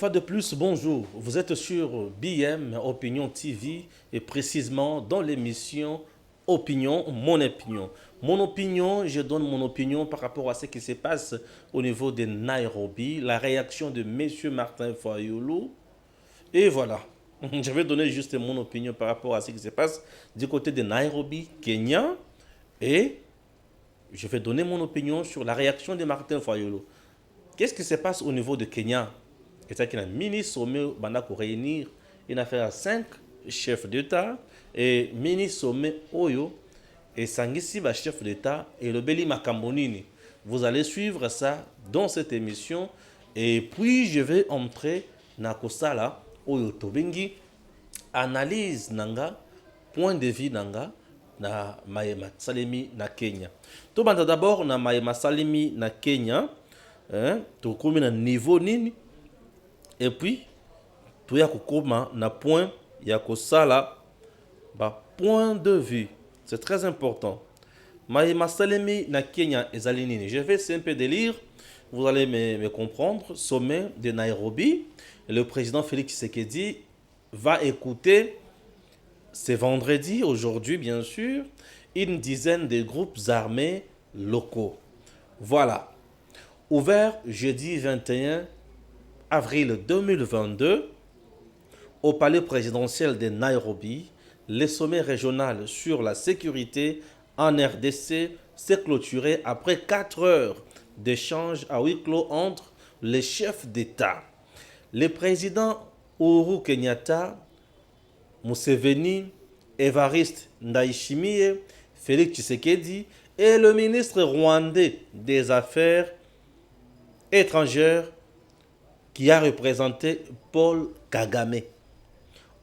fois de plus, bonjour. Vous êtes sur BM Opinion TV et précisément dans l'émission Opinion, mon opinion. Mon opinion, je donne mon opinion par rapport à ce qui se passe au niveau de Nairobi, la réaction de Monsieur Martin Fayulu. Et voilà, je vais donner juste mon opinion par rapport à ce qui se passe du côté de Nairobi, Kenya. Et je vais donner mon opinion sur la réaction de Martin Fayulu. Qu'est-ce qui se passe au niveau de Kenya? C'est-à-dire qu'il y a un mini sommet pour réunir une affaire à 5 chefs d'État et mini sommet Oyo et Sangisi, chef d'État et le Beli Makambonini. Vous allez suivre ça dans cette émission et puis je vais entrer dans Kosala Oyo Tobengi, analyse nanga, point de vue nanga na Mahema Salemi na Kenya. Tout d'abord na Mahema Salemi na Kenya, tu comme na niveau nini. Et puis, tu as na point, ya kosala, point de vue. C'est très important. Mahema Salemi na Kenya ezalinini. Je vais un peu lire, vous allez me comprendre. Sommet de Nairobi, le président Félix Tshisekedi va écouter ce vendredi, aujourd'hui bien sûr, une dizaine de groupes armés locaux. Voilà. Ouvert jeudi 21 avril 2022, au palais présidentiel de Nairobi, le sommet régional sur la sécurité en RDC s'est clôturé après 4 heures d'échanges à huis clos entre les chefs d'État. Les présidents Uhuru Kenyatta, Museveni, Evariste Ndayishimiye, Félix Tshisekedi et le ministre rwandais des Affaires étrangères qui a représenté Paul Kagame,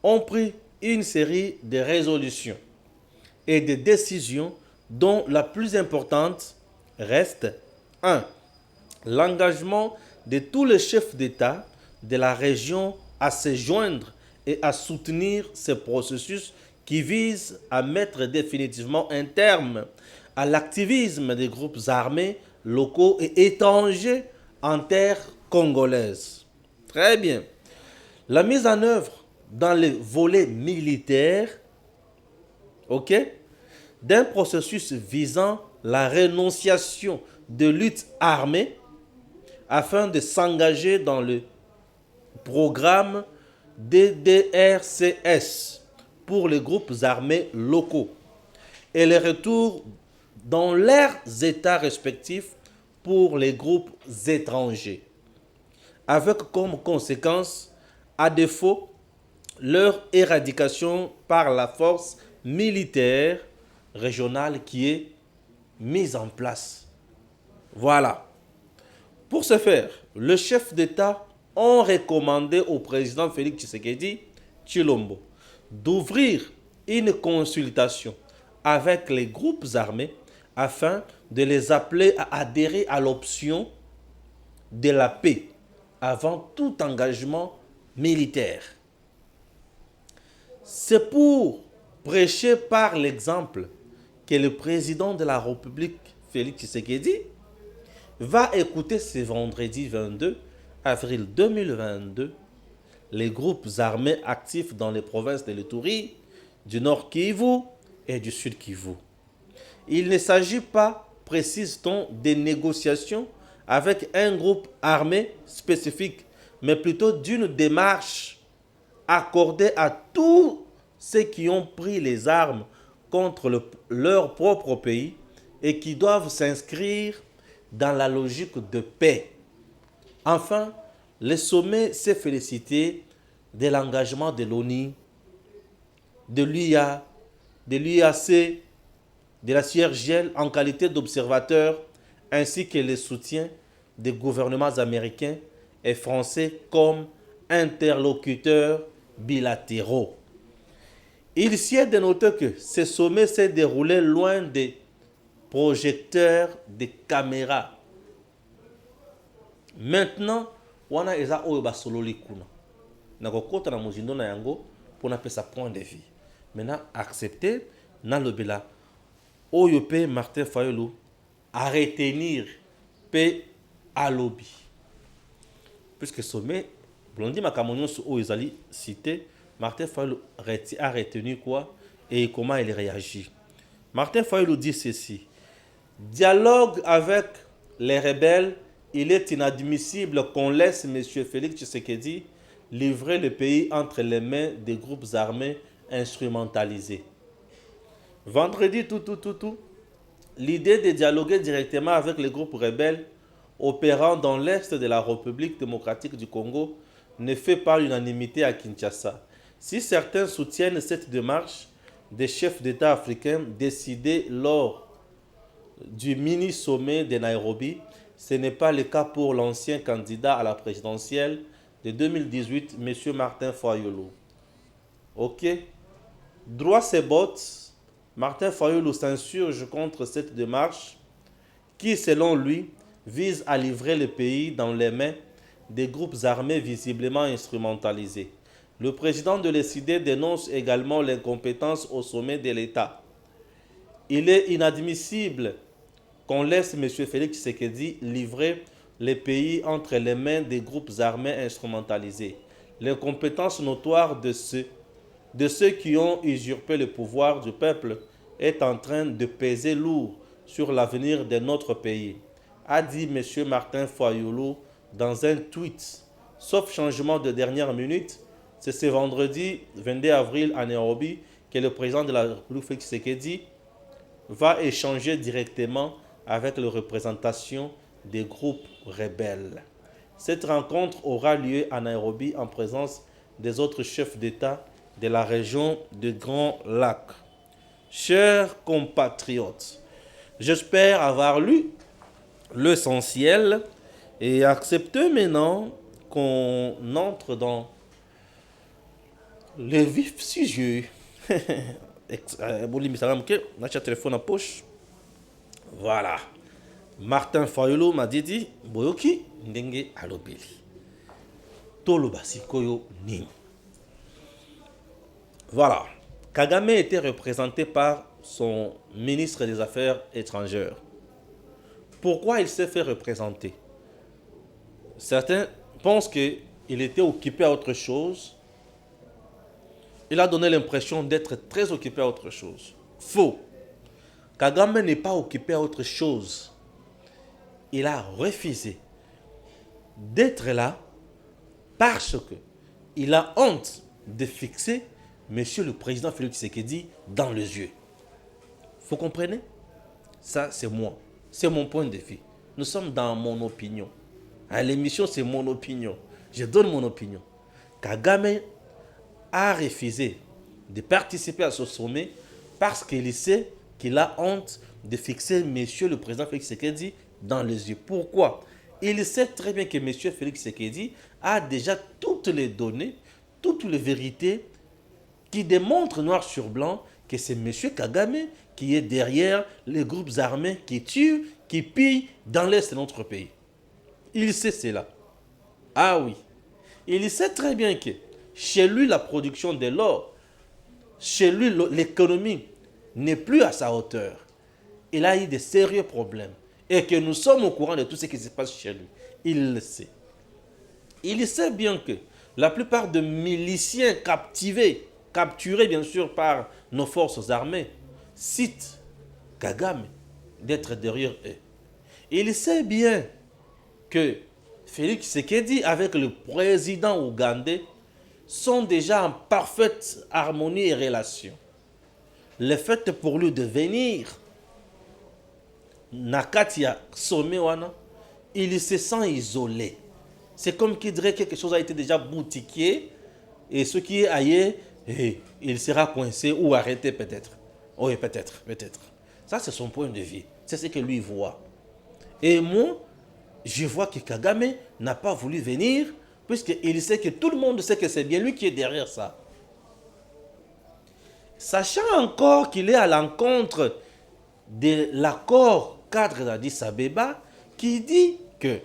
ont pris une série de résolutions et de décisions dont la plus importante reste 1. L'engagement de tous les chefs d'État de la région à se joindre et à soutenir ce processus qui vise à mettre définitivement un terme à l'activisme des groupes armés locaux et étrangers en terre congolaise. Très bien. La mise en œuvre dans les volets militaires, d'un processus visant la renonciation de lutte armée afin de s'engager dans le programme DDRCS pour les groupes armés locaux et le retour dans leurs états respectifs pour les groupes étrangers, avec comme conséquence, à défaut, leur éradication par la force militaire régionale qui est mise en place. Voilà. Pour ce faire, le chef d'État ont recommandé au président Félix Tshisekedi Tshilombo d'ouvrir une consultation avec les groupes armés afin de les appeler à adhérer à l'option de la paix avant tout engagement militaire. C'est pour prêcher par l'exemple que le président de la République, Félix Tshisekedi, va écouter ce vendredi 22 avril 2022 les groupes armés actifs dans les provinces de l'Ituri, du Nord Kivu et du Sud Kivu. Il ne s'agit pas, précise-t-on, des négociations avec un groupe armé spécifique, mais plutôt d'une démarche accordée à tous ceux qui ont pris les armes contre leur propre pays et qui doivent s'inscrire dans la logique de paix. Enfin, le sommet s'est félicité de l'engagement de l'ONU, de l'UIA, de l'UAC, de la CIRGL en qualité d'observateur, ainsi que le soutien des gouvernements américains et français comme interlocuteurs bilatéraux. Il s'y est de noter que ce sommet s'est déroulé loin des projecteurs, des caméras. Maintenant, wana eza oyo basololi kuna. Nakokota na mozindo na yango pour na pesa point de vue. Maintenant, accepter na lobela oyo pe Martin Fayulu à retenir pe à lobby. Puisque sommet Blondi Makamonion ou Izali cité, Martin Fayulu a retenu quoi et comment il réagit. Martin Fayulu dit ceci. Dialogue avec les rebelles, il est inadmissible qu'on laisse M. Félix Tshisekedi livrer le pays entre les mains des groupes armés instrumentalisés. Vendredi, l'idée de dialoguer directement avec les groupes rebelles opérant dans l'est de la République démocratique du Congo ne fait pas l'unanimité à Kinshasa. Si certains soutiennent cette démarche des chefs d'État africains décidés lors du mini-sommet de Nairobi, ce n'est pas le cas pour l'ancien candidat à la présidentielle de 2018, M. Martin Fayulu. Ok? Droit ses bottes, Martin Fayulu s'insurge contre cette démarche qui, selon lui, vise à livrer le pays dans les mains des groupes armés visiblement instrumentalisés. Le président de l'ECD dénonce également l'incompétence au sommet de l'État. Il est inadmissible qu'on laisse M. Félix Tshisekedi livrer le pays entre les mains des groupes armés instrumentalisés. L'incompétence notoire de ceux qui ont usurpé le pouvoir du peuple est en train de peser lourd sur l'avenir de notre pays, a dit M. Martin Fayulu dans un tweet. Sauf changement de dernière minute, c'est ce vendredi 22 avril à Nairobi que le président de la République Félix Tshisekedi va échanger directement avec la représentation des groupes rebelles. Cette rencontre aura lieu à Nairobi en présence des autres chefs d'État de la région du Grand Lac. Chers compatriotes, j'espère avoir lu l'essentiel et accepter maintenant qu'on entre dans le vif sujet. Téléphone en poche. Voilà. Martin Fayulu m'a dit boyoki ndenge alobeli. Toloba sikoyo nini. Voilà. Kagame était représenté par son ministre des Affaires étrangères. Pourquoi il s'est fait représenter? Certains pensent qu'il était occupé à autre chose. Il a donné l'impression d'être très occupé à autre chose. Faux. Kagame n'est pas occupé à autre chose. Il a refusé d'être là parce qu'il a honte de fixer Monsieur le Président Félix Tshisekedi dans les yeux. Vous comprenez? Ça, c'est moi. C'est mon point de vue. Nous sommes dans mon opinion. À l'émission, c'est mon opinion. Je donne mon opinion. Kagame a refusé de participer à ce sommet parce qu'il sait qu'il a honte de fixer Monsieur le Président Félix Tshisekedi dans les yeux. Pourquoi? Il sait très bien que Monsieur Félix Tshisekedi a déjà toutes les données, toutes les vérités qui démontrent noir sur blanc que c'est M. Kagame qui est derrière les groupes armés qui tuent, qui pillent dans l'est de notre pays. Il sait cela. Ah oui. Il sait très bien que chez lui, la production de l'or, chez lui, l'économie n'est plus à sa hauteur. Il a eu de sérieux problèmes. Et que nous sommes au courant de tout ce qui se passe chez lui. Il le sait. Il sait bien que la plupart des miliciens capturés bien sûr par nos forces armées, citent Kagame d'être derrière eux. Il sait bien que Félix Tshisekedi avec le président ougandais sont déjà en parfaite harmonie et relation. Le fait pour lui de venir Nakatia Somewana, il se sent isolé. C'est comme qu'il dirait que quelque chose a été déjà boutiqué et ce qui est ailleurs, il sera coincé ou arrêté peut-être. Oui, peut-être. Ça, c'est son point de vue. C'est ce que lui voit. Et moi, je vois que Kagame n'a pas voulu venir puisqu'il sait que tout le monde sait que c'est bien lui qui est derrière ça. Sachant encore qu'il est à l'encontre de l'accord cadre d'Addis Abeba qui dit que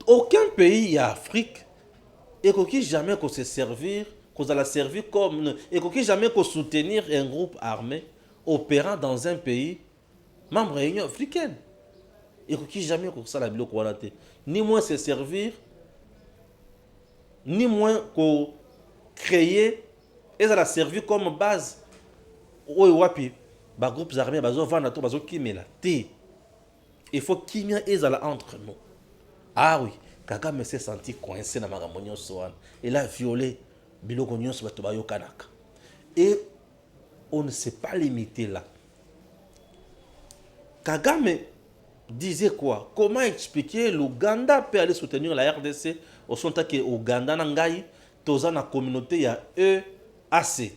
aucun pays en Afrique et qu'il jamais qu'on se servir, qu'on a servir comme et qu'il jamais qu'on soutenir un groupe armé opérant dans un pays membre de l'Union africaine. Et qu'il jamais qu'on ça la bilo ni moins se servir ni moins que créer et ça a servi comme base oyo wapi ba groupes armés bazo vanda to bazo kimela te. Il faut kimia ezala entre nous. Ah oui, Kagame s'est senti coincé dans makambo nyonso wana. Il a violé biloko nyonso bato bayokanaka. Et on ne s'est pas limité là. Kagame disait quoi? Comment expliquer l'Ouganda peut aller soutenir la RDC au son temps que l'Ouganda nangai toza na communauté ya EAC.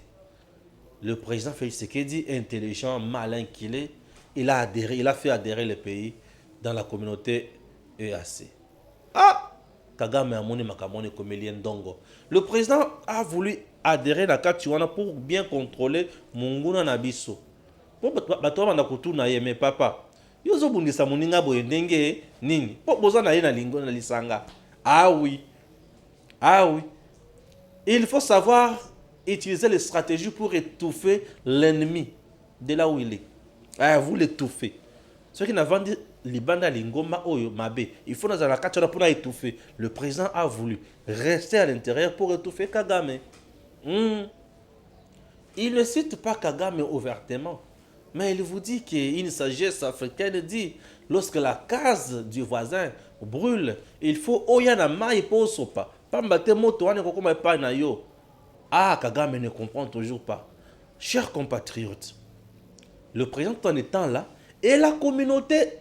Le président Félix Tshisekedi, intelligent, malin qu'il est, il a fait adhérer le pays dans la communauté EAC. Ah! Kagame a moni makamone comme Ndongo. Le président a voulu adhérer à la Katiwana pour bien contrôler Munguna Nabiso. Pour bato bana kutuna ye mais papa. Yozo bundisa muninga boye ndenge nini? Po boza na ye na lingo na lisanga. Ah oui. Ah oui. Il faut savoir utiliser les stratégies pour étouffer l'ennemi de là où il est. Ah, vous l'étouffez. Ceux qui n'ont vendu Libanda Lingoma Oyo Mabe, il faut dans la carte pour étouffer. Le président a voulu rester à l'intérieur pour étouffer Kagame. Il ne cite pas Kagame ouvertement, mais il vous dit qu'une sagesse africaine dit lorsque la case du voisin brûle, il faut oyana mai pour sopa. Pambate moto ane kokoma pa na yo. Ah, Kagame ne comprend toujours pas. Chers compatriotes, le président en étant là, et la communauté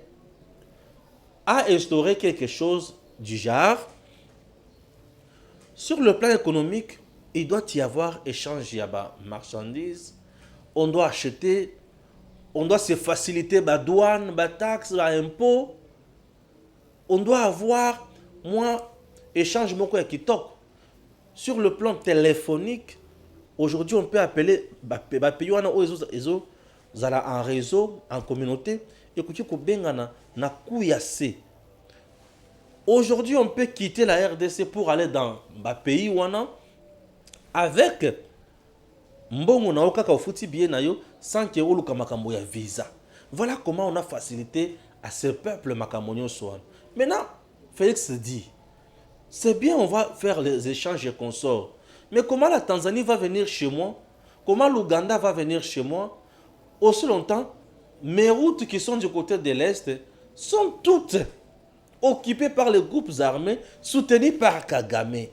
a instauré quelque chose du genre. Sur le plan économique, il doit y avoir échange de marchandises. On doit acheter, on doit se faciliter la douane, la taxe, l'impôt. On doit avoir moins échange qui toque. Sur le plan téléphonique, aujourd'hui on peut appeler en réseau, en communauté, et na Kouyase. Aujourd'hui, on peut quitter la RDC pour aller dans le pays wana avec mbongo na okaka ofuti bien na yo sans que oluka makambo ya visa. Voilà comment on a facilité à ce peuple makambo soan. Maintenant, Félix dit, c'est bien, on va faire les échanges et consorts. Mais comment la Tanzanie va venir chez moi? Comment l'Ouganda va venir chez moi? Aussi longtemps, mes routes qui sont du côté de l'Est sont toutes occupées par les groupes armés soutenus par Kagame.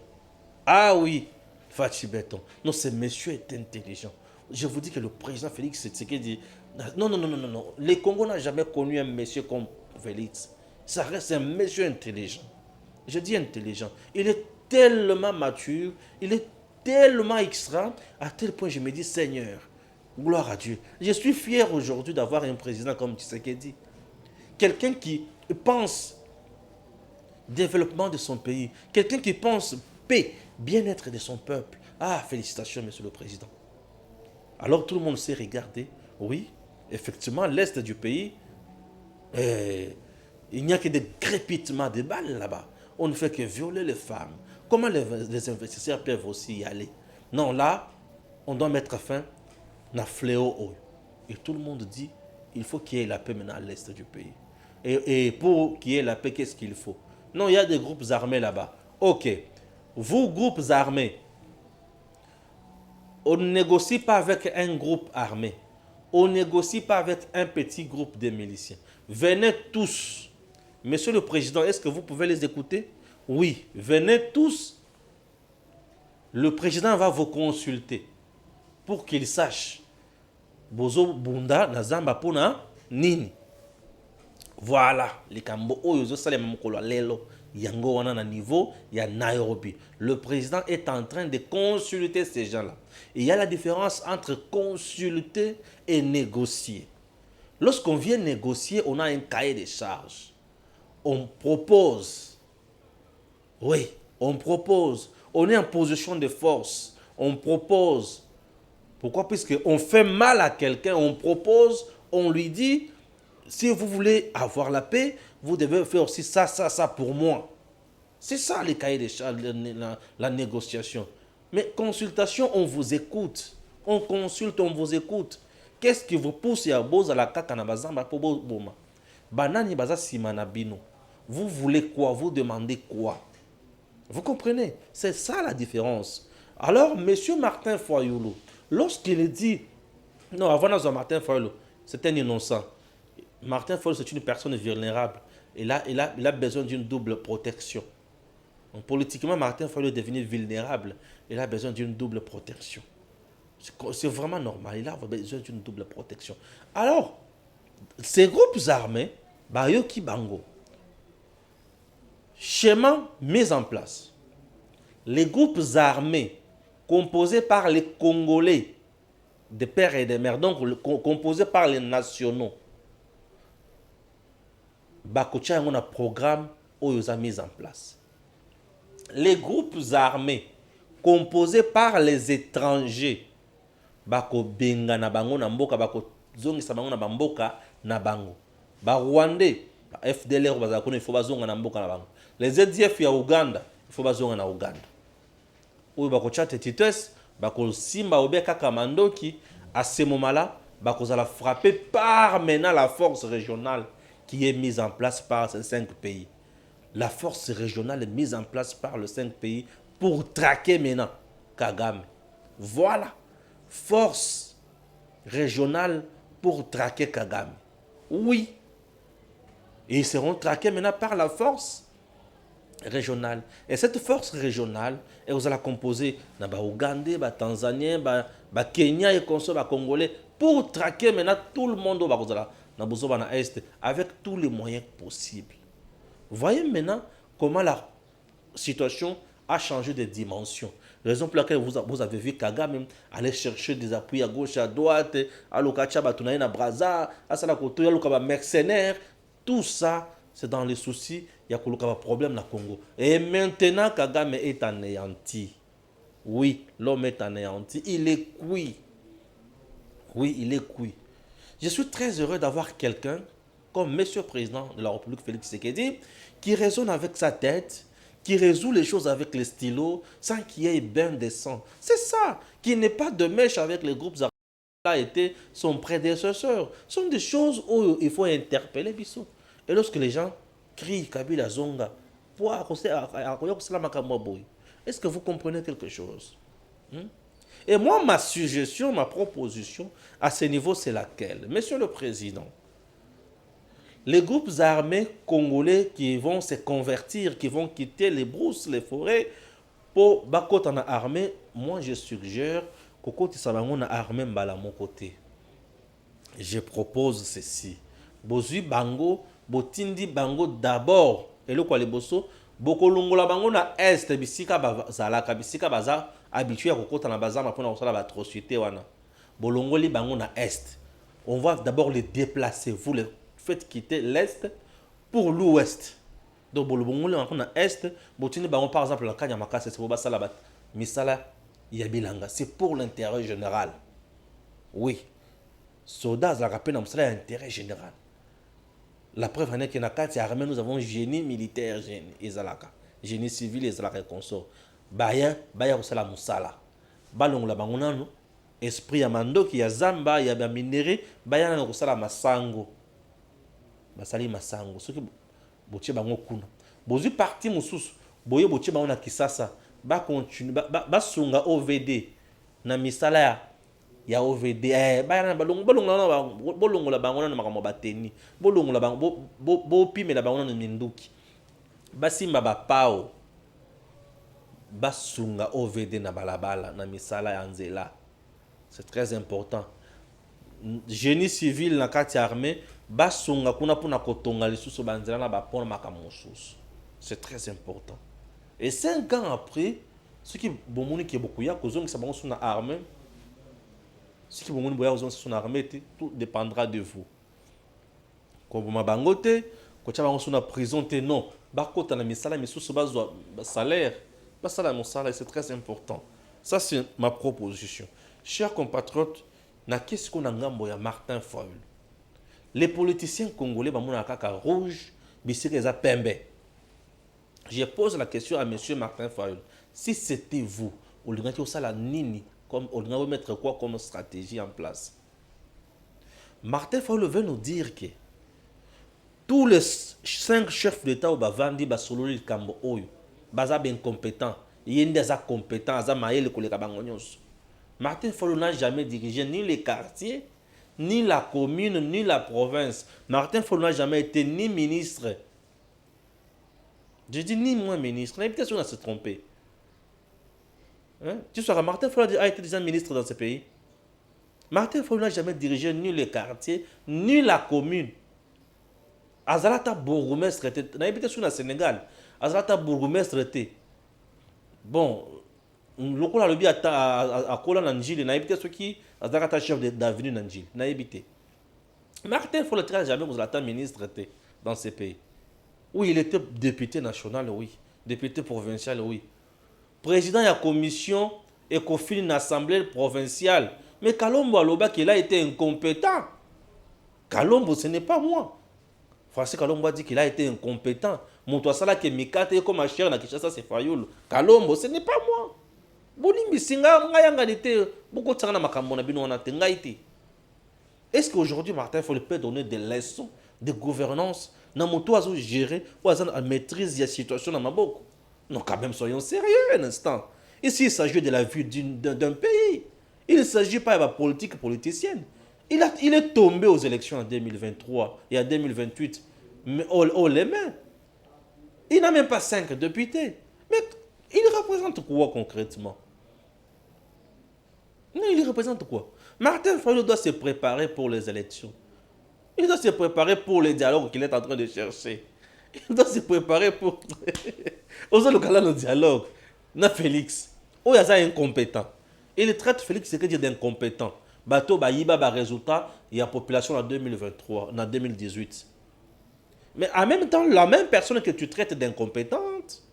Ah oui, Fachi Beton. Non, ce monsieur est intelligent. Je vous dis que le président Félix Tshisekedi dit non, non, non, non, non, non. Les Congos n'ont jamais connu un monsieur comme Félix. Ça reste un monsieur intelligent. Je dis intelligent. Il est tellement mature, il est tellement extra, à tel point je me dis, Seigneur, gloire à Dieu. Je suis fier aujourd'hui d'avoir un président comme Tshisekedi. Quelqu'un qui pense développement de son pays. Quelqu'un qui pense paix, bien-être de son peuple. Ah, félicitations, monsieur le président. Alors tout le monde s'est regardé. Oui, effectivement, l'est du pays, il n'y a que des crépitements de balles là-bas. On ne fait que violer les femmes. Comment les investisseurs peuvent aussi y aller? Non, là, on doit mettre fin à fléau. Et tout le monde dit, il faut qu'il y ait la paix maintenant à l'est du pays. Et pour qu'il y ait la paix, qu'est-ce qu'il faut? Non, il y a des groupes armés là-bas. Ok, vous, groupes armés, on ne négocie pas avec un groupe armé. On ne négocie pas avec un petit groupe de miliciens. Venez tous. Monsieur le Président, est-ce que vous pouvez les écouter? Oui, venez tous. Le président va vous consulter pour qu'il sache. Bozo Bunda Nazamba Pona Nini. Voilà, les Kambo Oyozo Salem Mokolo Lelo. Yango wana na niveau ya Nairobi. Le président est en train de consulter ces gens-là. Il y a la différence entre consulter et négocier. Lorsqu'on vient négocier, on a un cahier de charges. On propose. Oui, on propose. On est en position de force. On propose. Pourquoi? Puisqu'on fait mal à quelqu'un, on propose, on lui dit, si vous voulez avoir la paix, vous devez faire aussi ça, ça, ça pour moi. C'est ça les cahiers de charges, la négociation. Mais consultation, on vous écoute. On consulte, on vous écoute. Qu'est-ce qui vous pousse à boza la kaka na bazamba pour boma? Banani baza simana bino. Vous voulez quoi? Vous demandez quoi? Vous comprenez? C'est ça la différence. Alors, M. Martin Fayulu, lorsqu'il dit, non, avant de Martin Fayulu, c'est un innocent. Martin Fayulu, c'est une personne vulnérable. Il a besoin d'une double protection. Donc, politiquement, Martin Fayulu est devenu vulnérable. Il a besoin d'une double protection. C'est vraiment normal. Il a besoin d'une double protection. Alors, ces groupes armés, Bayoki Bango, schéma mis en place. Les groupes armés composés par les Congolais de père et de mère, donc composés par les nationaux, Bakocha a un programme où ils ont mis en place. Les groupes armés composés par les étrangers, Bako Benga na bango na mboka, Bako zongisa bango na bamboka na bango. Ba Rwandais, FDLR bazakona il faut bazonga na mboka na bango. Les EDF ya Uganda, il faut bazonga na Uganda. Oyo Bakocha Titus, Bako Simba Obeka Kamandoki, à ce moment-là, Bakozala frappé par maintenant la force régionale qui est mise en place par ces 5 pays. La force régionale est mise en place par les 5 pays pour traquer maintenant Kagame. Voilà. Force régionale pour traquer Kagame. Oui. Et ils seront traqués maintenant par la force régionale. Et cette force régionale, elle vous allez composer dans Ougandais, Tanzaniens, Kenya et Congolais pour traquer maintenant tout le monde dans l'Est avec tous les moyens possibles. Vous voyez maintenant comment la situation a changé de dimension. Raison pour laquelle vous avez vu Kagame aller chercher des appuis à gauche, à droite, à l'Okacha, à Braza, à Salakoto, à mercenaires. Tout ça, c'est dans les soucis, il y a un problème dans le Congo. Et maintenant, Kagame est anéanti. Oui, l'homme est anéanti. Il est cuit. Oui, il est cuit. Je suis très heureux d'avoir quelqu'un comme Monsieur le Président de la République, Félix Tshisekedi, qui raisonne avec sa tête, qui résout les choses avec les stylos, sans qu'il y ait bain de sang. C'est ça, qui n'est pas de mèche avec les groupes armés qui a été son prédécesseur. Ce sont des choses où il faut interpeller Bissou. Et lorsque les gens crient Kabila Zonga, est-ce que vous comprenez quelque chose? Et moi, ma suggestion, ma proposition à ce niveau, c'est laquelle? Monsieur le Président, les groupes armés congolais qui vont se convertir, qui vont quitter les brousses, les forêts, pour bakota en armée, moi je suggère que quand ils sont armés à mon côté, je propose ceci. Bozui bango, botindi bango d'abord. Et le quoi les bosso, bokolongola bango na est, bisika bazalaka, bisika baza habitué à kokota na bazama pour na kosala atrocité wana. Bolongoli bango na est. On va d'abord les déplacer. Vous les faites quitter l'est pour l'ouest. Donc bolongoli bango na est, botindi bango par exemple la Kanyamaka, c'est pour basala bat misala yabilanga. C'est pour l'intérêt général. Oui. Soldats la rappel dans cela intérêt général. La preuve en est que dans la armée, nous avons génie militaire, génie civil et zalaka consort. Baya kusala musala. Balong la bangonano, esprit ya mandoki ya zamba ya minéré, baya na kusala masango. Basali masango. Ce qui botie bango kuna. Bozu parti mususu, boye botie bango na Kisasa, ba continue ba sunga OVD na misala ya OVD bayana bolongola bango na makambo bateni bolongola bango bo pimela bango na minduki basimba bapao basunga OVD na balabala na misala ya nzela. C'est très important. Génie civil na kati armée basunga kuna pona kotonga lisusu banzela na bapona makambo mosusu. C'est très important. Et 5 ans après, ce qui bomoni qui est beaucoup ya kozongisa bango suna armée. Ce qui vous son armée, tout dépendra de vous. Comme vous m'abangote, quand tu as une prison, non. Bako tu as mis salaire, mais sous ce salaire, c'est très important. Ça c'est ma proposition. Chers compatriotes, na qu'est-ce qu'on a ngambo Martin Fayulu. Les politiciens congolais, bamona kaka rouge, bisireza pembe. Je pose la question à monsieur Martin Fayulu. Si c'était vous, ou le gars la nini. Comme on va mettre quoi comme stratégie en place. Martin Fayulu veut nous dire que tous les 5 chefs d'État au Bavandi Basololi Kambo Oyo baza ben compétent. Il y a des compétents, aza maïle koleka bango nyonso. Martin Fayulu n'a jamais dirigé ni les quartiers, ni la commune, ni la province. Martin Fayulu n'a jamais été ni ministre. Je dis ni moins ministre. On a peut-être à se tromper. Hein? Tu sauras, Martin Fayulu a été déjà ministre dans ce pays. Martin Fayulu n'a jamais dirigé ni les quartiers, ni la commune. Azalata bourgmestre était. On a peut-être au Sénégal. Azalata bourgmestre était. Bon, le coup le bien à Kola Nanjil, n'a évité ce qui a chef d'avenue Nanjil, n'a évité. Martin Fayulu n'a jamais été ministre dans ce pays. Oui, il était député national, oui. Député provincial, oui. Président de la commission Ecofin l'Assemblée provinciale. Mais Kalombo Aloba qu'il a été incompétent. Kalombo, ce n'est pas moi. François Kalombo a dit qu'il a été incompétent. Montouasala qui mikate comme ma chère na Kishasa c'est Fayulu. Kalombo, ce n'est pas moi. Bonimbi singa ngayanga nite beaucoup tsanga na makambo na bino na tengaiti. Est-ce qu'aujourd'hui Martin Fayulu peut donner des leçons de gouvernance na moto azo gérer ou azo maîtrise la situation na maboko? Non, quand même soyons sérieux un instant. Ici il s'agit de la vie d'un pays. Il ne s'agit pas de la politique politicienne. Il est tombé aux élections en 2023 et en 2028 mais haut les mains. Il n'a même pas 5 députés. Mais il représente quoi concrètement? Non, il représente quoi? Martin Fayulu doit se préparer pour les élections. Il doit se préparer pour les dialogues qu'il est en train de chercher. Il doit se préparer pour... Osez le caler le dialogue. Na Félix. Oh, il y a incompétent. Il traite Félix Tshisekedi d'incompétent. Bateau, il résultat, il y a population en 2023, en 2018. Mais en même temps, la même personne que tu traites d'incompétente,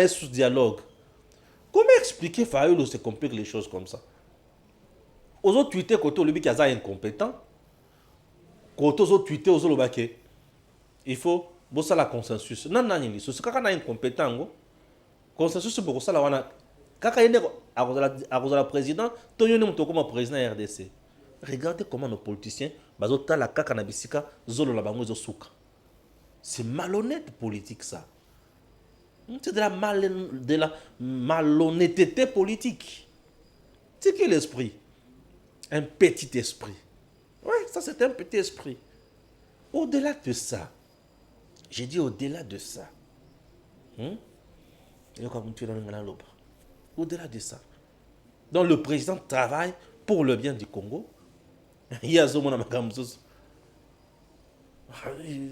sous dialogue. Comment expliquer Fayulu se complique les choses comme ça? Aux autres tweetés, quand on lui dit incompétent, quand on tweeté, aux autres il faut bosser la consensus. Non, non, non, c'est quand on a incompétent, consensus pour ça, là, quand il y a un président, il y a un président RDC. Regardez comment nos politiciens, c'est malhonnête politique ça. C'est de la malhonnêteté politique. C'est qui l'esprit? Un petit esprit. Oui, ça c'est un petit esprit. Au-delà de ça, j'ai dit au-delà de ça. Au-delà de ça. Donc le président travaille pour le bien du Congo.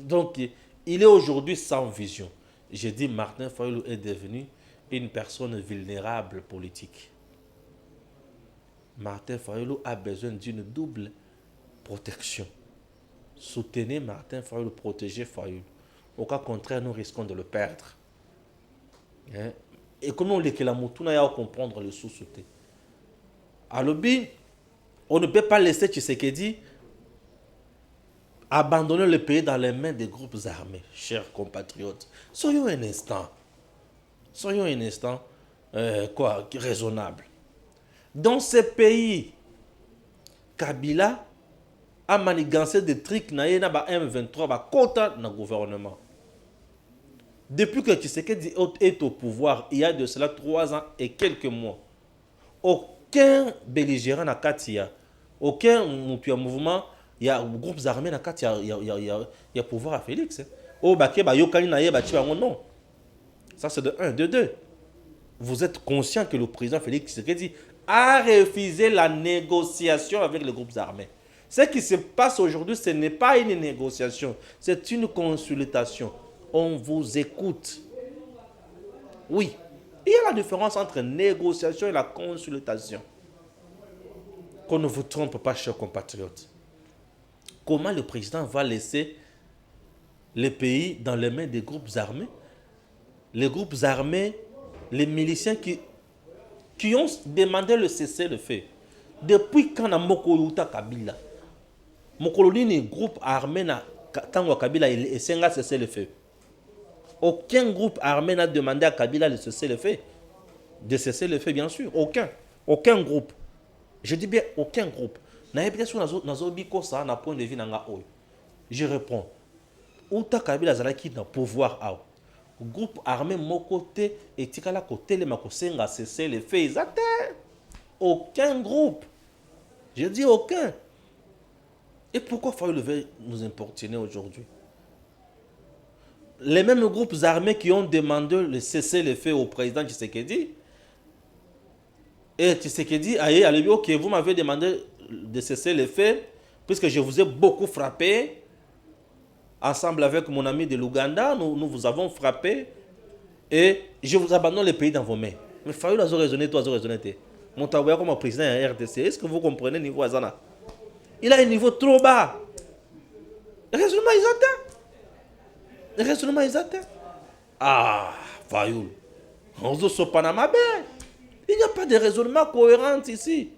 Donc il est aujourd'hui sans vision. J'ai dit Martin Fayulu est devenu une personne vulnérable politique. Martin Fayulu a besoin d'une double protection. Soutenez Martin Fayulu, protégez Fayulu. Au cas contraire, nous risquons de le perdre. Et comment on dit que la moutouna ya comprendre le sous-souté. À l'objet, on ne peut pas laisser Tshisekedi abandonner le pays dans les mains des groupes armés, chers compatriotes. Soyons un instant. Soyons un instant raisonnable. Dans ce pays, Kabila a manigancé des trucs na M23 ba kota na gouvernement. Depuis que Tshisekedi est au pouvoir, il y a de cela 3 ans et quelques mois, aucun belligérant na Katia, aucun mouvement, il y a groupes armés na Katia, il y a pouvoir à Félix. Oh, non. Ça c'est de 1, de 2. Vous êtes conscient que le président Félix Tshisekedi a refusé la négociation avec les groupes armés. Ce qui se passe aujourd'hui, ce n'est pas une négociation, c'est une consultation. On vous écoute. Oui, il y a la différence entre négociation et la consultation. Qu'on ne vous trompe pas, chers compatriotes. Comment le président va laisser les pays dans les mains des groupes armés? Les groupes armés, les miliciens qui ont demandé le cessez-le-feu. Depuis quand na Mokoyuta Kabila, Mokoloni groupe armé na Tango Kabila et Senga cessez-le-feu. Aucun groupe armé n'a demandé à Kabila de cesser le feu. De cesser le feu, bien sûr. Aucun. Aucun groupe. Je dis bien aucun groupe. Je réponds. uta Kabila azalaki na pouvoir awa groupe armé mon côté et tikala côté les makosenga cesser les faits exact. Aucun groupe, je dis aucun. Et pourquoi Fayoulou veut nous importuner aujourd'hui? Les mêmes groupes armés qui ont demandé le cesser les faits au président Tshisekedi, et Tshisekedi a dit ok, vous m'avez demandé de cesser les faits puisque je vous ai beaucoup frappé. Ensemble avec mon ami de l'Ouganda, nous vous avons frappé et je vous abandonne le pays dans vos mains. Mais Fayoulou a raisonné, toi, a raisonné. Mon tabouya comme président de la RDC, est-ce que vous comprenez le niveau Azana? Il a un niveau trop bas. Le raisonnement est atteint. Le raisonnement est atteint. Ah, Fayoulou. On se Panama Bay. Il n'y a pas de raisonnement cohérent ici.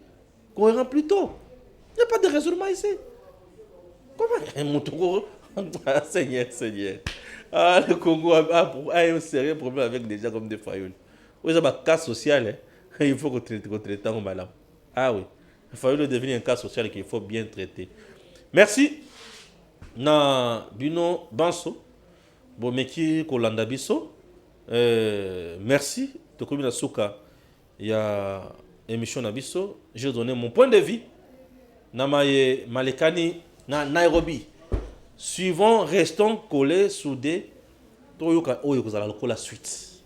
Cohérent plutôt. Il n'y a pas de raisonnement ici. Comment? Mon tour. Seigneur, Seigneur. Ah, le Congo a un sérieux problème avec des gens comme des Fayoulou. Vous avez un cas social, hein? Il faut qu'on traite en malade. Ah oui. Fayoulou devient un cas social qu'il faut bien traiter. Merci. Na Bino Banso. Bomeki Kolanda Biso. Merci. Tokomi na Souka. Il y a émission Nabiso. J'ai donné mon point de vue. Namaye Malekani na Nairobi. Suivons, restons collés, soudés. Toyoka Oyokozala la suite.